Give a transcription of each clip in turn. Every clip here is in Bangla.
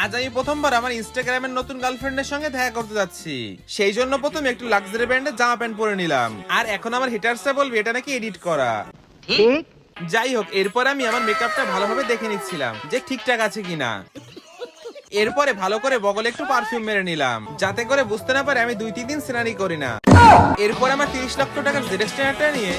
আজ আমি প্রথমবার আমার ইনস্টাগ্রামের নতুন গার্লফ্রেন্ডের সঙ্গে দেখা করতে যাচ্ছি। সেই জন্য প্রথমে একটু লাক্সারি ব্র্যান্ডের জামা প্যান্ট পরে নিলাম। আর এখন আমার হিটার্সরা বলবে এটা নাকি এডিট করা। ঠিক। যাই হোক, এরপর আমি আমার মেকআপটা ভালোভাবে দেখে নিচ্ছিলাম যে ঠিকঠাক আছে কিনা। এরপরে ভালো করে বগলে একটু পারফিউম মেরে নিলাম, যাতে করে বুঝতে না পারে আমি 2-3 দিন স্নানই করি না। এরপর আমার 30 লক্ষ টাকার জেড স্ট্যান্ডারটা নিয়ে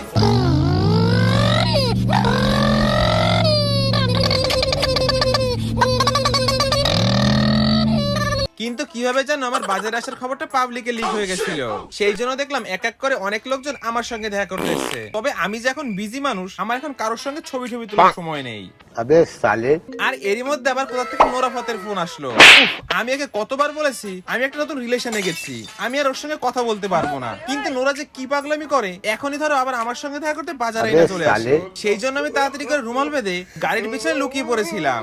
কিন্তু কিভাবে যেন আমার বাজারে আসার খবরটা পাবলিকে লিক হয়ে গেছিল। সেই জন্য দেখলাম এক এক করে অনেক লোকজন আমার সঙ্গে দেখা করতে এসেছে। তবে আমি যে এখন বিজি মানুষ, আমার এখন কারোর সঙ্গে ছবি তোলার সময় নেই। আবে সালে। আর এরই মধ্যে আবার কোথা থেকে নোরা ফাতের ফোন আসলো। আমি একে কতবার বলেছি আমি একটা নতুন রিলেশনে গেছি, আমি আর ওর সঙ্গে কথা বলতে পারবো না। কিন্তু নোরা যে কি পাগলামি করে, এখনই ধরো আবার আমার সঙ্গে দেখা করতে বাজারে এনে চলে আসে। সেই জন্য আমি তাড়াতাড়ি করে রুমাল বেঁধে গাড়ির পিছনে লুকিয়ে পড়েছিলাম।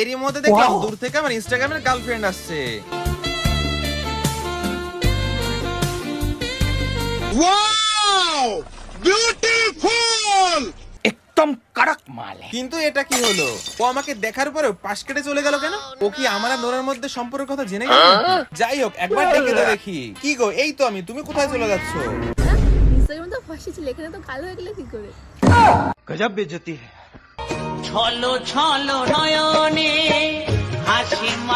এরই মধ্যে দেখলাম দূর থেকে আমার ইনস্টাগ্রামের গার্লফ্রেন্ড আসছে। Wow! Beautiful! একদম কড়ক মাল। কিন্তু এটা কি হলো? ও আমাকে দেখার পরেও পাশ কেটে চলে গেল কেন? ও কি আমার আর নোরার মধ্যে সম্পর্কের কথা জেনে গেল? যাই হোক, একবার ডেকে তো দেখি। কি গো, এই তো আমি, তুমি কোথায় চলে যাচ্ছ? ইনস্টাগ্রামে তো ফাঁসি ছিল, এখানে তো কালো হয়ে গেলে কি করে? গজব বেজতি। ছলো ছলো নয়নে হাসি